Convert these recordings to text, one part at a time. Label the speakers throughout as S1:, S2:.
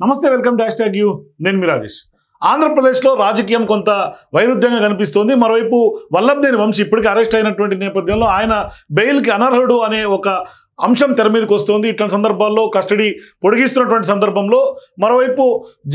S1: నమస్తే, welcome to #you. నేను మీ రాజేష్. ఆంధ్రప్రదేశ్లో రాజకీయం కొంత వైరుధ్యంగా కనిపిస్తోంది. మరోవైపు వల్లభనేని వంశీ ఇప్పటికీ అరెస్ట్ అయినటువంటి నేపథ్యంలో ఆయన బెయిల్కి అనర్హుడు అనే ఒక అంశం తెర మీదకి వస్తుంది. ఇట్లాంటి సందర్భాల్లో కస్టడీ పొడిగిస్తున్నటువంటి సందర్భంలో మరోవైపు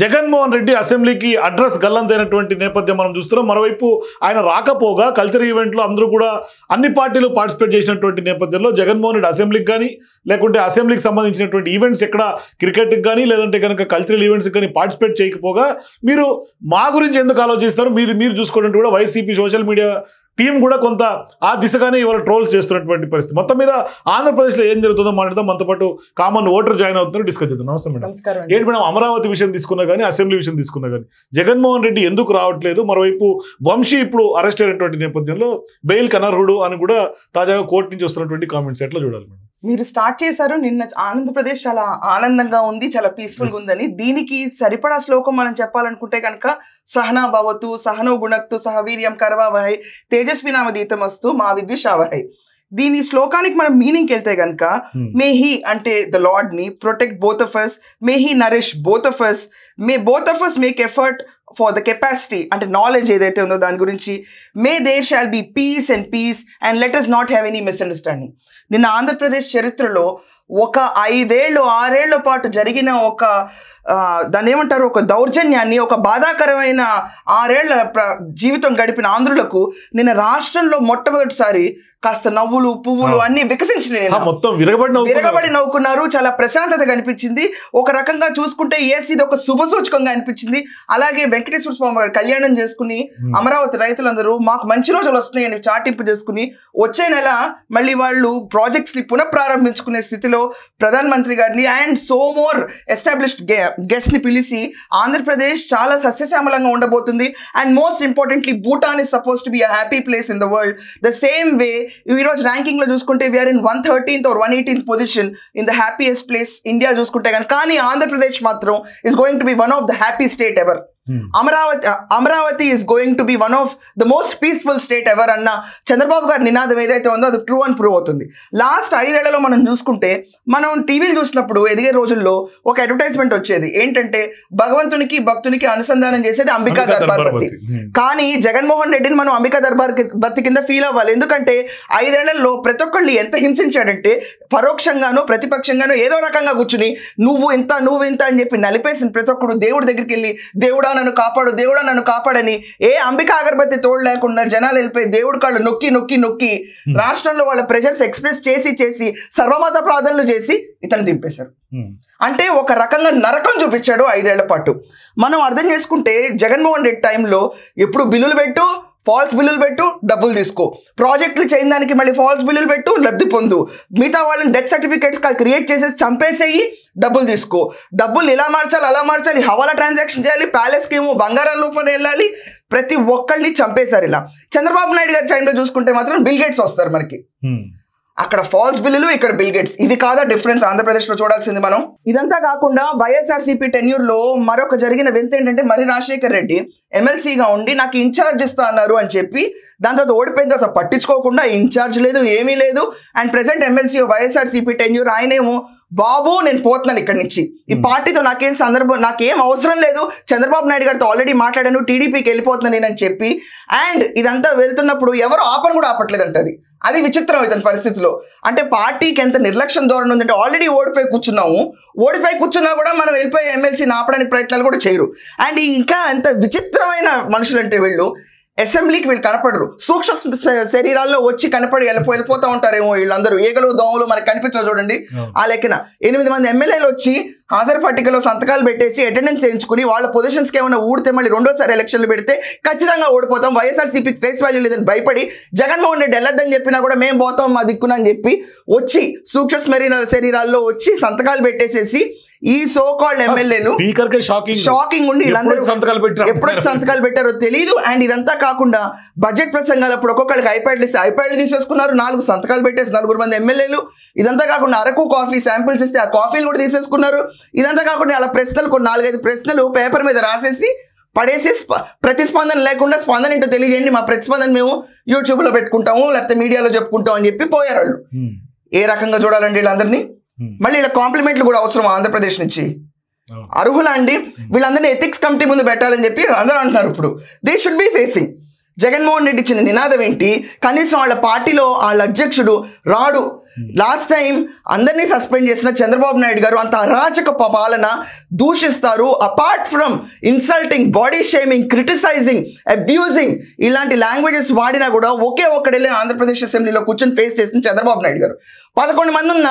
S1: జగన్మోహన్ రెడ్డి అసెంబ్లీకి అడ్రస్ గల్లంతైనటువంటి నేపథ్యం మనం చూస్తున్నాం. మరోవైపు ఆయన రాకపోగా కల్చరల్ ఈవెంట్లో అందరూ కూడా అన్ని పార్టీలు పార్టిసిపేట్ చేసినటువంటి నేపథ్యంలో జగన్మోహన్ రెడ్డి అసెంబ్లీకి కానీ లేకుంటే అసెంబ్లీకి సంబంధించినటువంటి ఈవెంట్స్ ఎక్కడ క్రికెట్కి కానీ లేదంటే కనుక కల్చరల్ ఈవెంట్స్కి కానీ పార్టిసిపేట్ చేయకపోగా మీరు మా గురించి ఎందుకు ఆలోచిస్తారు, మీరు చూసుకోవడం కూడా వైసీపీ సోషల్ మీడియా టీం కూడా కొంత ఆ దిశగానే ఇవాళ ట్రోల్స్ చేస్తున్నటువంటి పరిస్థితి. మొత్తం మీద ఆంధ్రప్రదేశ్లో ఏం జరుగుతుందో మాట్లాడదాం. మనతో పాటు కామన్ ఓటర్ జాయిన్ అవుతున్నారు, డిస్కస్ చేద్దాం. నమస్తే మేడం. ఏంటి మేడం, అమరావతి విషయం తీసుకున్నా కానీ అసెంబ్లీ విషయం తీసుకున్నా కానీ జగన్మోహన్ రెడ్డి ఎందుకు రావట్లేదు? మరోవైపు వంశీ ఇప్పుడు అరెస్ట్ అయినటువంటి నేపథ్యంలో బెయిల్ అనర్హుడు అని కూడా తాజాగా కోర్టు నుంచి వస్తున్నటువంటి కామెంట్స్ ఎట్లా చూడాలి మేడం?
S2: మీరు స్టార్ట్ చేశారు. నిన్న ఆంధ్రప్రదేశ్ చాలా ఆనందంగా ఉంది, చాలా పీస్ఫుల్గా ఉందని. దీనికి సరిపడా శ్లోకం మనం చెప్పాలనుకుంటే కనుక సహనా భవతు సహనో గుణక్తు సహవీర్యం కరవావహై తేజస్వి నామదీతమస్తు మా విద్విషావహై. దీని శ్లోకానికి మనం మీనింగ్కి వెళ్తే కనుక మే హీ అంటే ద లార్డ్ ని protect both of us, may he nourish both of us, may both of us make effort for the capacity అంటే నాలెడ్జ్ ఏదైతే ఉందో దాని గురించి. May there shall be peace and let us not have any misunderstanding. నిన్న ఆంధ్రప్రదేశ్ చరిత్రలో ఒక 5-6 పాటు జరిగిన ఒక దాన్ని ఏమంటారు, ఒక దౌర్జన్యాన్ని, ఒక బాధాకరమైన 6 ఏళ్ల జీవితం గడిపిన ఆంధ్రులకు నిన్న రాష్ట్రంలో మొట్టమొదటిసారి కాస్త నవ్వులు పువ్వులు అన్ని వికసించినాయి.
S1: మొత్తం విరగబడి
S2: నవ్వుకున్నారు. చాలా ప్రశాంతత కనిపించింది. ఒక రకంగా చూసుకుంటే ఇది ఒక శుభ సూచకంగా అనిపించింది. అలాగే వెంకటేశ్వర స్వామి గారు కళ్యాణం చేసుకుని అమరావతి రైతులందరూ మాకు మంచి రోజులు వస్తున్నాయని చాటింపు చేసుకుని వచ్చే నెల మళ్ళీ వాళ్ళు ప్రాజెక్ట్స్ ని పునఃప్రారంభించుకునే స్థితిలో ప్రధానమంత్రి గారిని and so more established guest ని పిలిచి ఆంధ్రప్రదేశ్ చాలా సస్యశ్యామలంగా ఉండబోతుంది. And most importantly Bhutan is suppose to be a happy place in the world. The same way ఈ రోజు ర్యాంకింగ్ లో చూసుకుంటే we're in 113th or 118th position in the happiest place India చూసుకుంటే కానీ ఆంధ్రప్రదేశ్ మాత్రం is going to be one of the happy state ever. Amaravati is going to be one of the most peaceful state ever అన్న చంద్రబాబు గారి నినాదం ఏదైతే ఉందో అది true and prove అవుతుంది. లాస్ట్ 5 ఏళ్లలో మనం చూసుకుంటే మనం టీవీలు చూసినప్పుడు ఎదిగే రోజుల్లో ఒక అడ్వర్టైజ్మెంట్ వచ్చేది ఏంటంటే భగవంతునికి భక్తునికి అనుసంధానం చేసేది అంబికా దర్బార్ బత్తి. కానీ జగన్మోహన్ రెడ్డిని మనం అంబికా దర్బార్ బత్తి కింద ఫీల్ అవ్వాలి. ఎందుకంటే 5 ఏళ్లలో ప్రతి ఒక్కళ్ళు ఎంత హింసించాడంటే పరోక్షంగానో ప్రతిపక్షంగానో ఏదో రకంగా కూర్చుని నువ్వు ఇంత అని చెప్పి నలిపేసిన ప్రతి ఒక్కడు దేవుడి దగ్గరికి వెళ్ళి దేవుడా నన్ను కాపాడని ఏ అంబికా అగరబత్తి తోడు లేకుండా జనాలు వెళ్ళిపోయి దేవుడి కాళ్ళు నొక్కి రాష్ట్రంలో వాళ్ళ ప్రెషర్స్ ఎక్స్ప్రెస్ చేసి సర్వమత ప్రార్థనలు చేసి ఇతను దింపేశారు. అంటే ఒక రకంగా నరకం చూపించాడు 5 ఏళ్ల పాటు. మనం అర్థం చేసుకుంటే జగన్మోహన్ రెడ్డి టైంలో ఎప్పుడు బిల్లులు పెట్టు, ఫాల్స్ బిల్లులు పెట్టు, డబ్బులు తీసుకో, ప్రాజెక్టులు చేయని దానికి మళ్ళీ ఫాల్స్ బిల్లులు పెట్టు, లబ్ధి పొందు, మిగతా వాళ్ళని డెత్ సర్టిఫికేట్స్ క్రియేట్ చేసేసి చంపేసేయి, డబ్బులు తీసుకో, డబ్బులు ఇలా మార్చాలి అలా మార్చాలి, హవాలా ట్రాన్సాక్షన్ చేయాలి, ప్యాలెస్కి ఏమో బంగారం రూపంలో వెళ్ళాలి, ప్రతి ఒక్కళ్ళని చంపేశారు. ఇలా చంద్రబాబు నాయుడు గారి టైంలో చూసుకుంటే మాత్రం బిల్ గేట్స్ వస్తారు మనకి. అక్కడ ఫాల్స్ బిల్లులు, ఇక్కడ బిల్ గేట్స్. ఇది కాదా డిఫరెన్స్ ఆంధ్రప్రదేశ్ లో చూడాల్సింది మనం? ఇదంతా కాకుండా వైఎస్ఆర్సీపీ టెన్యూర్ లో మరొక జరిగిన వింత ఏంటంటే మరి రాజశేఖర్ రెడ్డి ఎమ్మెల్సీగా ఉండి నాకు ఇన్ఛార్జ్ ఇస్తా అన్నారు అని చెప్పి దాని తర్వాత ఓడిపోయిన తర్వాత పట్టించుకోకుండా ఇన్ఛార్జ్ లేదు, ఏమీ లేదు. And present MLC YSRCP tenure ఆయనేమో బాబు నేను పోతున్నాను ఇక్కడి నుంచి, ఈ పార్టీతో నాకేం అవసరం లేదు, చంద్రబాబు నాయుడు గారితో ఆల్రెడీ మాట్లాడాను, టీడీపీకి వెళ్ళిపోతున్నాను నేనని చెప్పి. అండ్ ఇదంతా వెళ్తున్నప్పుడు ఎవరు ఆపని కూడా ఆపట్లేదంటది. అది విచిత్రం ఇతని పరిస్థితిలో. అంటే పార్టీకి ఎంత నిర్లక్ష్యం ధోరణి ఉందంటే ఆల్రెడీ ఓడిపోయి కూర్చున్నా కూడా మనం వెళ్ళిపోయి ఎమ్మెల్సీని ఆపడానికి ప్రయత్నాలు కూడా చేయరు. అండ్ ఇంకా ఎంత విచిత్రమైన మనుషులు అంటే వీళ్ళు అసెంబ్లీకి వీళ్ళు కనపడరు, సూక్ష్మ శరీరాల్లో వచ్చి కనపడి వెళ్ళిపోతూ ఉంటారేమో వీళ్ళందరూ. ఈగలు దోమలు మనకు కనిపించవు చూడండి. ఆ లెక్కన 8 మంది ఎమ్మెల్యేలు వచ్చి హాజరు పట్టికలో సంతకాలు పెట్టేసి అటెండెన్స్ చేయించుకుని వాళ్ళ పొజిషన్స్కి ఏమైనా ఊడితే మళ్ళీ రెండోసారి ఎలక్షన్లు పెడితే ఖచ్చితంగా ఓడిపోతాం, వైఎస్ఆర్సీపీకి ఫేస్ వాల్యూ లేదని భయపడి జగన్మోహన్ రెడ్డి వెళ్ళొద్దని చెప్పినా కూడా మేము పోతాం మా దిక్కునని చెప్పి వచ్చి సూక్ష్మ శరీరాల్లో వచ్చి సంతకాలు పెట్టేసేసి ఈ సో కాల్డ్ ఎమ్మెల్యేలు షాకింగ్ ఉండి వీళ్ళందరూ ఎప్పుడు సంతకాలు పెట్టారో తెలియదు. అండ్ ఇదంతా కాకుండా బడ్జెట్ ప్రసంగాలప్పుడు ఒక్కొక్కరికి ఐప్యాడ్లు ఇస్తే ఐప్యాడ్లు తీసేసుకున్నారు, 4 సంతకాలు పెట్టేసి 4 మంది ఎమ్మెల్యేలు. ఇదంతా కాకుండా అరకు కాఫీ శాంపిల్స్ ఇస్తే ఆ కాఫీలు కూడా తీసేసుకున్నారు. ఇదంతా కాకుండా అలా ప్రశ్నలు 4-5 ప్రశ్నలు పేపర్ మీద రాసేసి పడేసి ప్రతిస్పందన లేకుండా స్పందన ఏంటో తెలియజేయండి, మా ప్రతిస్పందన మేము యూట్యూబ్లో పెట్టుకుంటాము లేకపోతే మీడియాలో చెప్పుకుంటాం అని చెప్పి పోయారు వాళ్ళు. ఏ రకంగా చూడాలండి వీళ్ళందరినీ? మళ్ళీ ఇలా కాంప్లిమెంట్లు కూడా అవసరం ఆంధ్రప్రదేశ్ నుంచి. అర్హులా అండి? వీళ్ళందరినీ ఎథిక్స్ కమిటీ ముందు పెట్టాలని చెప్పి అందరూ అంటున్నారు. ఇప్పుడు they should be facing. Jaganmohan Reddy ఇచ్చిన నినాదం ఏంటి? కనీసం వాళ్ళ పార్టీలో వాళ్ళ అధ్యక్షుడు రాడు. లాస్ట్ టైం అందరినీ సస్పెండ్ చేసిన చంద్రబాబు నాయుడు గారు అంత అరాచక పాలన దూషిస్తారు. Apart from insulting, body shaming, criticising, abusing ఇలాంటి లాంగ్వేజెస్ వాడినా కూడా ఒకే ఒక్కడెళ్ళి ఆంధ్రప్రదేశ్ అసెంబ్లీలో కూర్చొని ఫేస్ చేసిన చంద్రబాబు నాయుడు గారు. 11 మంది ఉన్న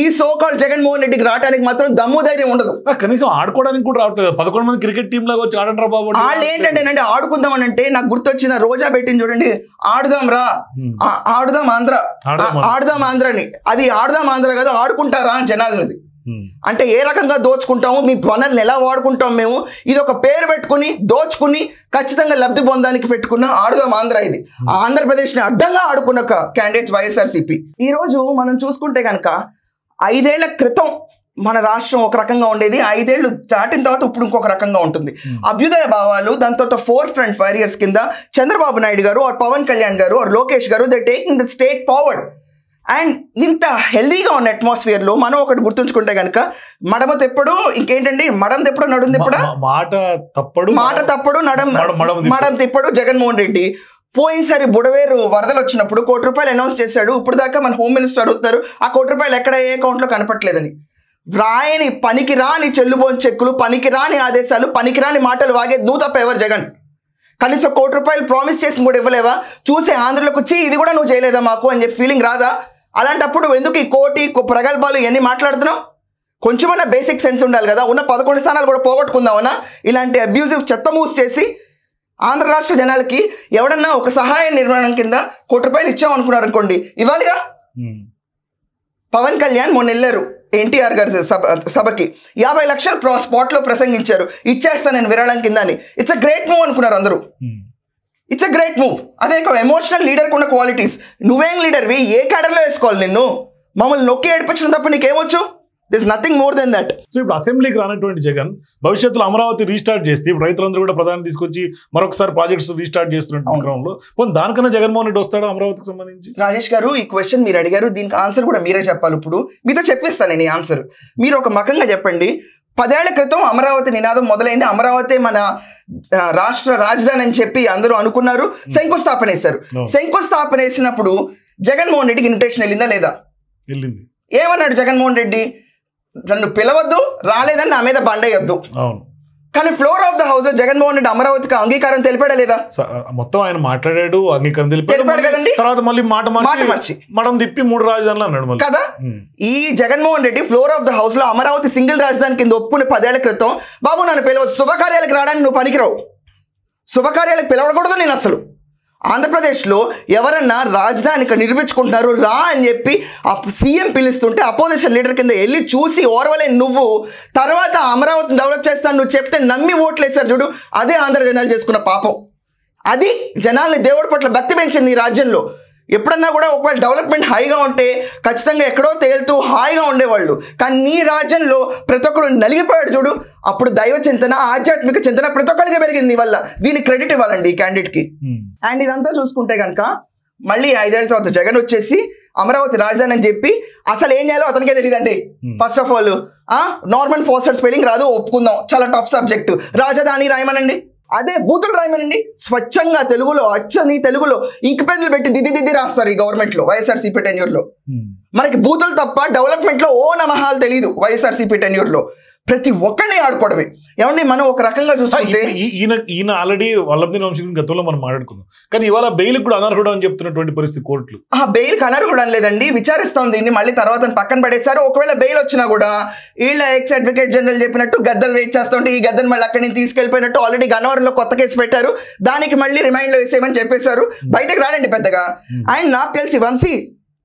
S2: ఈ సోకాల్ జగన్మోహన్ రెడ్డికి రావడానికి మాత్రం దమ్ము ధైర్యం ఉండదు.
S1: కనీసం ఆడుకోవడానికి కూడా రావట్లేదు. 11 మంది క్రికెట్ టీమ్ లాగా వచ్చి ఆడండి రా బాబు.
S2: వాళ్ళు ఏంటంటే ఆడుకుందాం అని అంటే నాకు గుర్తొచ్చిన రోజా పెట్టింది చూడండి, ఆడుదాం రా, ఆడుదాం ఆంధ్ర, ఆడుదాం ఆంధ్రని. అది ఆడుదాం ఆంధ్ర కాదు, ఆడుకుంటారా జనాలది. అంటే ఏ రకంగా దోచుకుంటాము, మీ వనరులు ఎలా వాడుకుంటాం మేము, ఇది ఒక పేరు పెట్టుకుని దోచుకుని ఖచ్చితంగా లబ్ధి పొందడానికి పెట్టుకున్న ఆడుదాం ఆంధ్ర. ఇది ఆంధ్రప్రదేశ్ని అడ్డంగా ఆడుకున్న క్యాండిడేట్స్ వైఎస్ఆర్సీపీ. ఈ రోజు మనం చూసుకుంటే కనుక 5 ఏళ్ల క్రితం మన రాష్ట్రం ఒక రకంగా ఉండేది, 5 ఏళ్ళు దాటిన తర్వాత ఇప్పుడు ఇంకొక రకంగా ఉంటుంది. అభ్యుదయ భావాలు, దాని తర్వాత 4 ఫ్రంట్ వారియర్స్ కింద చంద్రబాబు నాయుడు గారు ఆర్ పవన్ కళ్యాణ్ గారు ఆర్ లోకేష్ గారు they taking the state forward. And ఇంత హెల్దీగా ఉన్న అట్మాస్ఫియర్లో మనం ఒకటి గుర్తుంచుకుంటే కనుక మడమ తెప్పుడు, ఇంకేంటండి మడం తెప్పుడు నడుం తెప్పుడు, మాట తప్పుడు మడం తిప్పడు జగన్మోహన్ రెడ్డి. పోయినసారి బుడవేరు వరదలు వచ్చినప్పుడు ₹1 కోటి అనౌన్స్ చేశాడు. ఇప్పుడు దాకా మన హోమ్ మినిస్టర్ అడుగుతున్నారు ఆ ₹1 కోటి ఎక్కడ ఏ అకౌంట్లో కనపట్లేదని. రాయని పనికిరాని చెల్లుబోని చెక్కులు, పనికిరాని ఆదేశాలు, పనికిరాని మాటలు వాగే నువ్వు తప్ప ఎవరు జగన్? కనీసం ₹1 కోటి ప్రామిస్ చేసి కూడా ఇవ్వలేవా? చూసే ఆంధ్రలోకి వచ్చి ఇది కూడా నువ్వు చేయలేదా మాకు అని చెప్పి ఫీలింగ్ రాదా? అలాంటప్పుడు ఎందుకు ఈ కోటి ప్రగల్భాలు ఇవన్నీ మాట్లాడుతున్నావు? కొంచెమన్నా బేసిక్ సెన్స్ ఉండాలి కదా. ఉన్న 11 స్థానాలు కూడా పోగొట్టుకుందామన్నా ఇలాంటి అబ్యూజివ్ చెత్త మూవ్స్ చేసి ఆంధ్ర రాష్ట్ర జనాలకి ఎవడన్నా ఒక సహాయ నిర్మాణం కింద ₹1 కోటి ఇచ్చాం అనుకున్నారు అనుకోండి, ఇవ్వాలిగా. పవన్ కళ్యాణ్ మొన్న వెళ్ళారు ఎన్టీఆర్ గారి సభకి, 50 లక్షలు స్పాట్లో ప్రసంగించారు, ఇచ్చేస్తాను నేను విరాళం కింద అని. ఇట్స్ అ గ్రేట్ మూవ్ అనుకున్నారు అందరూ. It's a great move. అదే ఒక ఎమోషనల్ లీడర్కి ఉన్న క్వాలిటీస్. నువ్వేం లీడర్వి? ఏ క్యాడర్లో వేసుకోవాలి నిన్ను? మమ్మల్ని నొక్కి ఏడిపించడం తప్ప నీకేమొచ్చు? This nothing more than that.
S1: So ఇప్పుడు అసెంబ్లీకి రానటువంటి జగన్ భవిష్యత్తులో అమరావతి రీస్టార్ట్ చేస్తే ఇప్పుడు రైతులందరూ కూడా ప్రధాని తీసుకొచ్చి మరొకసారి ప్రాజెక్ట్స్ రీస్టార్ట్ చేస్తున్న క్రమంలో దానికన్నా జగన్మోహన్ రెడ్డి వస్తాడు అమరావతికి సంబంధించి?
S2: రాజేష్ గారు, ఈ క్వశ్చన్ మీరు అడిగారు, దీనికి ఆన్సర్ కూడా మీరే చెప్పాలి. ఇప్పుడు మీతో చెప్పిస్తాను నేను ఈ ఆన్సర్. మీరు ఒక మకంగా చెప్పండి. 10 ఏళ్ల క్రితం అమరావతి నినాదం మొదలైంది. అమరావతి మన రాష్ట్ర రాజధాని అని చెప్పి అందరూ అనుకున్నారు. శంకుస్థాపన వేశారు. శంకుస్థాపన వేసినప్పుడు జగన్మోహన్ రెడ్డికి ఇన్విటేషన్ వెళ్ళిందా లేదా?
S1: వెళ్ళింది.
S2: ఏమన్నాడు జగన్మోహన్ రెడ్డి? నన్ను పిలవద్దు, రాలేదని నా మీద బండయ్యొద్దు. కానీ ఫ్లోర్ ఆఫ్ ద హౌస్ లో జగన్మోహన్ రెడ్డి అమరావతికి అంగీకారం తెలిపాడా లేదా?
S1: మొత్తం ఆయన మాట్లాడాడు, అంగీకారం తెలిపాడు కదండి. తర్వాత మళ్ళీ మాట మార్చి మడం తిప్పి 3 రాజధానులు అన్నాడు కదా.
S2: ఈ Jaganmohan Reddy floor of the house లో అమరావతి సింగిల్ రాజధాని కింద ఒప్పుకుని 10 ఏళ్ల క్రితం, బాబు నన్ను పిలవద్దు, శుభకార్యాలకు రావడానికి నువ్వు పనికిరావు, శుభకార్యాలకు పిలవకూడదు నేను అసలు. ఆంధ్రప్రదేశ్లో ఎవరన్నా రాజధానికి నిర్మించుకుంటున్నారు రా అని చెప్పి సీఎం పిలుస్తుంటే అపోజిషన్ లీడర్ కింద వెళ్ళి చూసి ఓర్వలేని నువ్వు తర్వాత అమరావతిని డెవలప్ చేస్తాను నువ్వు చెప్తే నమ్మి ఓట్లేసారు చూడు, అదే ఆంధ్ర జనాలు చేసుకున్న పాపం. అది జనాల్ని దేవుడి పట్ల భక్తి పెంచింది ఈ రాజ్యంలో. ఎప్పుడన్నా కూడా ఒకవేళ డెవలప్మెంట్ హైగా ఉంటే ఖచ్చితంగా ఎక్కడో తేలుతూ హాయిగా ఉండేవాళ్ళు. కానీ నీ రాజ్యంలో ప్రతి ఒక్కరు నలిగిపోయాడు చూడు, అప్పుడు దైవ చింతన, ఆధ్యాత్మిక చింతన ప్రతి ఒక్కరికి పెరిగింది వల్ల. దీనికి క్రెడిట్ ఇవ్వాలండి ఈ క్యాండిడేట్కి. అండ్ ఇదంతా చూసుకుంటే కనుక మళ్ళీ 5 ఏళ్ల తర్వాత జగన్ వచ్చేసి అమరావతి రాజధాని అని చెప్పి అసలు ఏం చేయాలో అతనికే తెలియదండి. First of all normal faster spelling రాదు, ఒప్పుకుందాం, చాలా టఫ్ సబ్జెక్టు. రాజధాని రాయమనండి, అదే బూతులు రాయమనండి, స్వచ్ఛంగా తెలుగులో అచ్చని తెలుగులో ఇంక్ పెన్నులు పెట్టి దిద్ది రాస్తారు ఈ గవర్నమెంట్ లో వైఎస్ఆర్సీపీ టెన్యూర్ లో. మనకి బూతులు తప్ప డెవలప్మెంట్ లో ఓ నమహాలు తెలియదు వైఎస్ఆర్సీపీ టెన్యూర్ లో. ప్రతి ఒక్కరిని ఆడుకోవడమే. ఏమండి మనం ఒక రకంగా చూసుకుంటే
S1: ఈయన ఆల్రెడీ వల్లభనేని వంశీ గతంలో మనం మాట్లాడుకున్నాం, కానీ ఇవాళ బెయిల్ కూడా అనర్హుడు అని చెప్తున్నటువంటి పరిస్థితి కోర్టులు.
S2: బెయిల్ అనర్హుడు అని లేదండి, విచారిస్తాం దీన్ని, మళ్ళీ తర్వాత పక్కన పడేశారు. ఒకవేళ బెయిల్ వచ్చినా కూడా వీళ్ళ ఎక్స్ అడ్వకేట్ జనరల్ చెప్పినట్టు గద్దలు వెయిట్ చేస్తుంటే ఈ గద్దను మళ్ళీ అక్కడి నుంచి తీసుకెళ్లిపోయినట్టు ఆల్రెడీ గన్నవరంలో కొత్త కేసు పెట్టారు, దానికి మళ్ళీ రిమైండ్ లో వేసేయమని చెప్పేశారు. బయటకు రానండి పెద్దగా. అండ్ నాకు తెలిసి వంశీ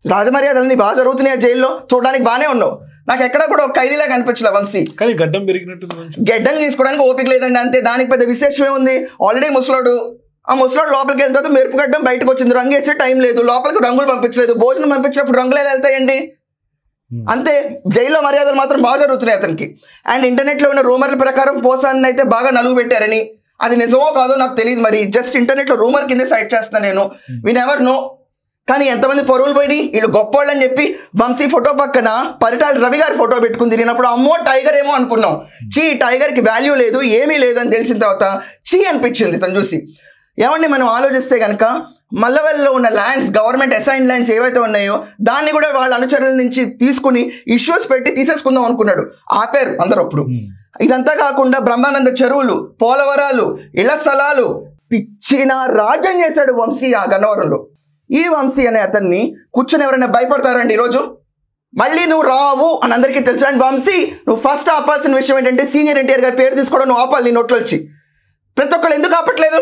S2: రాజమర్యాదలని బాగా జరుగుతున్నాయి జైల్లో, చూడడానికి బాగానే ఉన్నావు, నాకు ఎక్కడ కూడా ఒక ఖైదీలా కనిపించలే వంశీ.
S1: కానీ గడ్డం పెరిగినట్టు
S2: గడ్డం తీసుకోవడానికి ఓపిక లేదండి అంతే, దానికి పెద్ద విశేషమే ఉంది. ఆల్రెడీ ముసలోడు, ఆ ముసలోడు లోపలికి వెళ్ళిన తర్వాత మెరుపు గడ్డం బయటకు వచ్చింది, రంగు వేసే టైం లేదు, లోపలికి రంగులు పంపించలేదు, భోజనం పంపించినప్పుడు రంగులు ఎలా వెళ్తాయండి అంతే. జైల్లో మర్యాదలు మాత్రం బాగా జరుగుతున్నాయి అతనికి. అండ్ ఇంటర్నెట్లో ఉన్న రూమర్ల ప్రకారం పోసాన్ని అయితే బాగా నలుగు పెట్టారని, అది నిజమో కాదో నాకు తెలియదు, మరి జస్ట్ ఇంటర్నెట్లో రూమర్ కింద సైట్ చేస్తున్నా నేను, వి నెవర్ నో. కానీ ఎంతమంది పరువులు పోయి వీళ్ళు గొప్పోళ్ళు అని చెప్పి వంశీ ఫోటో పక్కన పరిటాల రవి గారి ఫోటో పెట్టుకుని తిరిగినప్పుడు అమ్మో టైగర్ ఏమో అనుకున్నాం. టైగర్కి వాల్యూ లేదు, ఏమీ లేదు అని తెలిసిన తర్వాత అనిపించింది తను చూసి. ఏమండి, మనం ఆలోచిస్తే కనుక మల్లవెల్లిలో ఉన్న ల్యాండ్స్, గవర్నమెంట్ అసైన్ ల్యాండ్స్ ఏవైతే ఉన్నాయో దాన్ని కూడా వాళ్ళ అనుచరుల నుంచి తీసుకుని ఇష్యూస్ పెట్టి తీసేసుకుందాం అనుకున్నాడు. ఆపారు అందరూ అప్పుడు. ఇదంతా కాకుండా బ్రహ్మానంద చెరువులు, పోలవరాలు, ఇళ్ల స్థలాలు పిచ్చిన రాజ్యం చేశాడు వంశీ ఆ గన్నవరంలో. ఈ వంశీ అనే అతన్ని కూర్చొని ఎవరైనా భయపడతారండి ఈరోజు? మళ్ళీ నువ్వు రావు అని అందరికీ తెలుసు. అండ్ వంశీ, నువ్వు ఫస్ట్ ఆపాల్సిన విషయం ఏంటంటే సీనియర్ ఎన్టీఆర్ గారి పేరు తీసుకోవడం నువ్వు ఆపాలి నీ నోట్లో వచ్చి. ప్రతి ఒక్కళ్ళు ఎందుకు ఆపట్లేదు?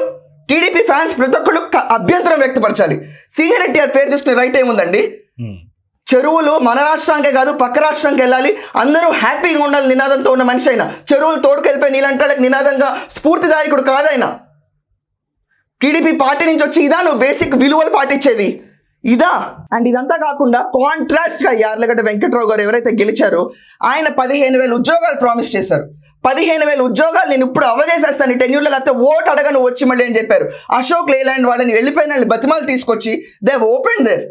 S2: టీడీపీ ఫ్యాన్స్ ప్రతి ఒక్కళ్ళు అభ్యంతరం వ్యక్తపరచాలి. సీనియర్ ఎన్టీఆర్ పేరు తీసుకునే రైట్ ఏముందండి? చెరువులు మన రాష్ట్రానికే కాదు పక్క రాష్ట్రానికి వెళ్ళాలి, అందరూ హ్యాపీగా ఉండాలి నినాదంతో ఉన్న మనిషి అయినా. చెరువులు తోడుకెళ్ళిపోయి నీళ్ళంటాళ్ళకి నినాదంగా స్ఫూర్తిదాయకుడు కాదైనా. టీడీపీ పార్టీ నుంచి వచ్చి ఇదా నువ్వు బేసిక్ విలువలు పాటించేది ఇదా? అండ్ ఇదంతా కాకుండా కాంట్రాస్ట్ గా యార్లగడ్డ వెంకట్రావు గారు ఎవరైతే గెలిచారో ఆయన 15,000 ఉద్యోగాలు ప్రామిస్ చేశారు. 15,000 ఉద్యోగాలు నేను ఇప్పుడు అవజేసేస్తాను టెన్యూర్లో, లేకపోతే ఓటు అడగను వచ్చి మళ్ళీ అని చెప్పారు. అశోక్ లేలాండ్ వాళ్ళని వెళ్ళిపోయిన బతిమాలు తీసుకొచ్చి దే ఓపెన్ దేర్.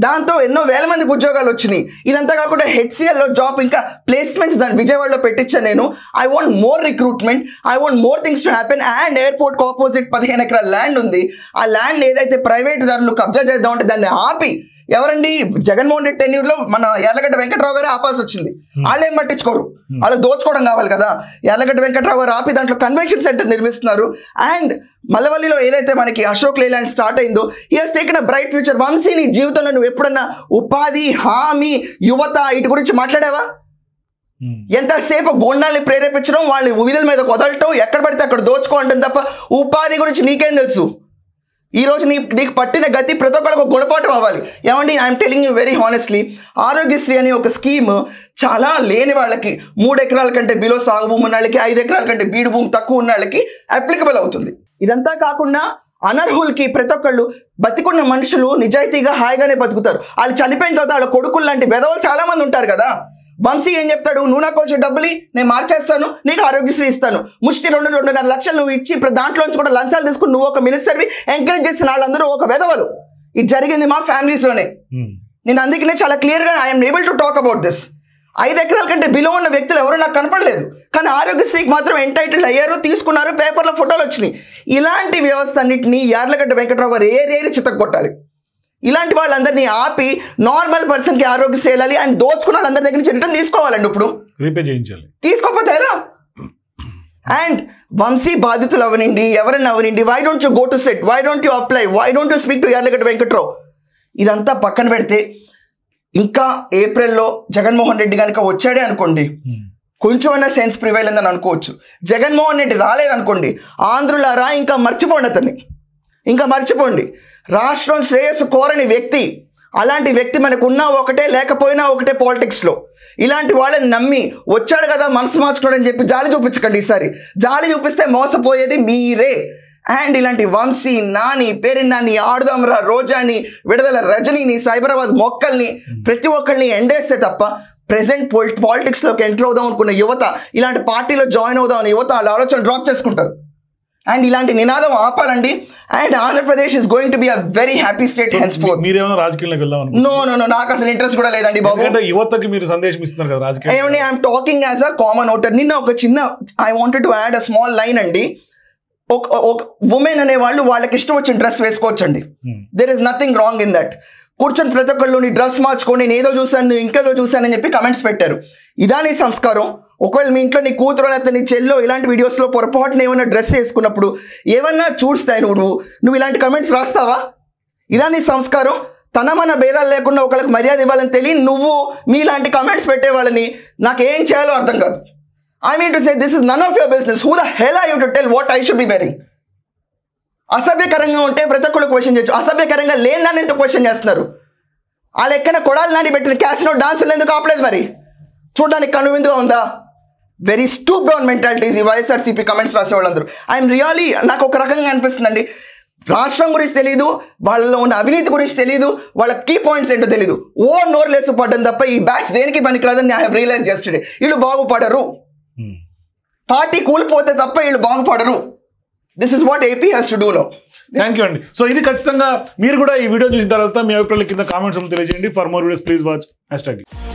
S2: దాంతో ఎన్నో వేల మందికి ఉద్యోగాలు వచ్చినాయి. ఇదంతా కాకుండా హెచ్సిఎల్లో జాబ్ ఇంకా ప్లేస్మెంట్స్ దాన్ని విజయవాడలో పెట్టించాను నేను. I want more recruitment, I want more things to happen. And ఎయిర్పోర్ట్కి ఆపోజిట్ 15 ఎకరాల ల్యాండ్ ఉంది. ఆ ల్యాండ్ ఏదైతే ప్రైవేట్ దారులు కబ్జా చేద్దాం అంటే దాన్ని ఆపి, ఎవరండి జగన్మోహన్ రెడ్డి టెన్యూర్లో మన యార్లగడ్డ వెంకట్రావు గారే ఆపాల్సి వచ్చింది. వాళ్ళేం పట్టించుకోరు, వాళ్ళు దోచుకోవడం కావాలి కదా. యార్లగడ్డ వెంకట్రావు గారు ఆపి దాంట్లో కన్వెన్షన్ సెంటర్ నిర్మిస్తున్నారు. అండ్ మల్లవల్లిలో ఏదైతే మనకి అశోక్ లేలాండ్ స్టార్ట్ అయిందో, he has taken a bright future. Vamsi, నీ జీవితంలో నువ్వు ఎప్పుడన్నా ఉపాధి హామీ యువత వీటి గురించి మాట్లాడావా? ఎంతసేపు గోండాల్ని ప్రేరేపించడం, వాళ్ళని విధుల మీద వదలటం, ఎక్కడ పడితే అక్కడ దోచుకోవడం తప్ప ఉపాధి గురించి నీకేం తెలుసు? ఈ రోజు నీకు పట్టిన గతి ప్రతి ఒక్కరికి ఒక గుణపాఠం అవ్వాలి. ఏమండి, I'm telling you very honestly, Aarogyasri అనే ఒక స్కీమ్ చాలా లేని వాళ్ళకి, 3 ఎకరాల కంటే బిలో సాగు భూమి ఉన్న వాళ్ళకి, 5 ఎకరాల కంటే బీడు భూమి తక్కువ ఉన్న వాళ్ళకి అప్లికబుల్ అవుతుంది. ఇదంతా కాకుండా అనర్హులకి ప్రతి ఒక్కళ్ళు, బతికున్న మనుషులు నిజాయితీగా హాయిగానే బతుకుతారు. వాళ్ళు చనిపోయిన తర్వాత వాళ్ళ కొడుకులు లాంటి వెధవలు చాలా మంది ఉంటారు కదా. వంశీ ఏం చెప్తాడు? నువ్వు నాకు కొంచెం డబ్బులు నేను మార్చేస్తాను, నీకు ఆరోగ్యశ్రీ ఇస్తాను. ముష్టి 2-2.5 లక్షలు నువ్వు ఇచ్చి దాంట్లోంచి కూడా లంచాలు తీసుకుని నువ్వు ఒక మినిస్టర్వి ఎంకరేజ్ చేసిన వాళ్ళందరూ ఒక వెధవలు. ఇది జరిగింది మా ఫ్యామిలీస్లోనే. నేను అందుకనే చాలా క్లియర్గా I'm able to talk about this. 5 ఎకరాల కంటే బిలో ఉన్న వ్యక్తులు ఎవరు నాకు కనపడలేదు, కానీ ఆరోగ్యశ్రీకి మాత్రం ఎంటైటిల్ అయ్యారు, తీసుకున్నారు, పేపర్లో ఫోటోలు వచ్చినాయి. ఇలాంటి వ్యవస్థ అన్నింటినీ యార్లగడ్డ వెంకట్రావు గారు ఏరేరి చితక్కొట్టాలి. ఇలాంటి వాళ్ళందరినీ ఆపి నార్మల్ పర్సన్కి ఆరోగ్యశ్రీ వెళ్ళాలి. అండ్ దోచుకున్న వాళ్ళందరి దగ్గర నుంచి రిటర్న్ తీసుకోవాలండి. ఇప్పుడు రీపే చేయించాలి, తీసుకోకపోతే ఎలా? అండ్ వంశీ బాధితులు అవనండి, ఎవరైనా అవనండి, why don't you go to set, why don't you apply, why don't you speak to Yarlagadda Venkatrao? ఇదంతా పక్కన పెడితే ఇంకా ఏప్రిల్లో జగన్మోహన్ రెడ్డి కనుక వచ్చాడే అనుకోండి, కొంచెమైనా సెన్స్ ప్రివైల్ ఉందని అనుకోవచ్చు. జగన్మోహన్ రెడ్డి రాలేదనుకోండి, ఆంధ్రులారా ఇంకా మర్చిపోండి అతన్ని, ఇంకా మర్చిపోండి. రాష్ట్రం శ్రేయస్సు కోరని వ్యక్తి, అలాంటి వ్యక్తి మనకు ఉన్నా ఒకటే లేకపోయినా ఒకటే పాలిటిక్స్లో. ఇలాంటి వాళ్ళని నమ్మి వచ్చాడు కదా మనసు మార్చుకోవడం చెప్పి జాలి చూపించకండి. ఈసారి జాలి చూపిస్తే మోసపోయేది మీరే. అండ్ ఇలాంటి వంశీ, నాని, పేరెన్నాని, ఆడుదాంరా రోజాని, విడుదల రజనీని, సైబరాబాద్ మొక్కల్ని ప్రతి ఒక్కరిని ఎండేస్తే తప్ప ప్రెసెంట్ పాలిటిక్స్లోకి ఎంటర్ అవుదాం అనుకున్న యువత, ఇలాంటి పార్టీలో జాయిన్ అవుదాం అనే యువత వాళ్ళ ఆలోచన డ్రాప్ చేసుకుంటారు. అండ్ ఇలాంటి నినాదం ఆపాలండి. And Andhra Pradesh is going to be a very happy state henceforth.
S1: మీరేమైనా రాజకీయాలకు వెళ్దాం?
S2: నో, నాకు అసలు ఇంట్రెస్ట్ కూడా లేదండి బాబు.
S1: యువతకి మీరు సందేశం ఇస్తున్నారు కదా రాజకీయం.
S2: ఏమండి, I'm talking as a common voter. నిన్న ఒక చిన్న I wanted to add a small line అండి. ఒక ఉమెన్ అనే వాళ్ళు వాళ్ళకి ఇష్టం వచ్చిన డ్రెస్ వేసుకోవచ్చండి. There is nothing wrong in that. కూర్చొని ప్రతి ఒక్కళ్ళు నీ డ్రెస్ మార్చుకొని నేను ఏదో చూశాను ఇంకేదో చూశానని చెప్పి కమెంట్స్ పెట్టారు. ఇదా నీ సంస్కారం? ఒకవేళ మీ ఇంట్లో నీ కూతురు లేకపోతే నీ చెల్లో ఇలాంటి వీడియోస్లో పొరపాటున ఏమైనా డ్రెస్ వేసుకున్నప్పుడు ఏమన్నా చూస్తాయి నువ్వు ఇలాంటి కమెంట్స్ రాస్తావా? ఇదా నీ సంస్కారం? తన మన భేదాలు లేకుండా ఒకళ్ళకి మర్యాద ఇవ్వాలని తెలియని నువ్వు మీలాంటి కమెంట్స్ పెట్టే వాళ్ళని నాకేం చేయాలో అర్థం కాదు. I mean to say this is none of your business. Who the hell are you to tell what I should be wearing? అసభ్యకరంగా ఉంటే ప్రతి ఒక్కళ్ళు క్వశ్చన్ చేయొచ్చు, అసభ్యకరంగా లేని దాన్ని ఎందుకు క్వశ్చన్ చేస్తున్నారు? ఆ లెక్కన కొడాలి నాని పెట్టిన క్యాసినో డాన్సులు ఎందుకు ఆపలేదు? మరి చూడడానికి కనువిందుగా ఉందా? వెరీ స్టూప్ డౌన్ మెంటాలిటీస్ ఈ వైఎస్ఆర్సీపీ కమెంట్స్ రాసేవాళ్ళందరూ. ఐఎమ్ రియలీ నాకు ఒక రకంగా అనిపిస్తుందండి, రాష్ట్రం గురించి తెలియదు, వాళ్ళలో ఉన్న అవినీతి గురించి తెలియదు, వాళ్ళ కీ పాయింట్స్ ఏంటో తెలియదు, నోరు లేసు పడ్డం తప్ప ఈ బ్యాచ్ దేనికి పనికిరాదని ఐ హావ్ రియలైజ్ చేస్టర్డే. వీళ్ళు బాగుపడరు, పార్టీ కూలిపోతే తప్ప వీళ్ళు బాగుపడరు. This is what AP has to do now.
S1: Thank you అండి. సో ఇది ఖచ్చితంగా మీరు కూడా ఈ వీడియో చూసిన తర్వాత మీ అభిప్రాయాల కింద కామెంట్స్ తెలియజేయండి. For more videos please watch #.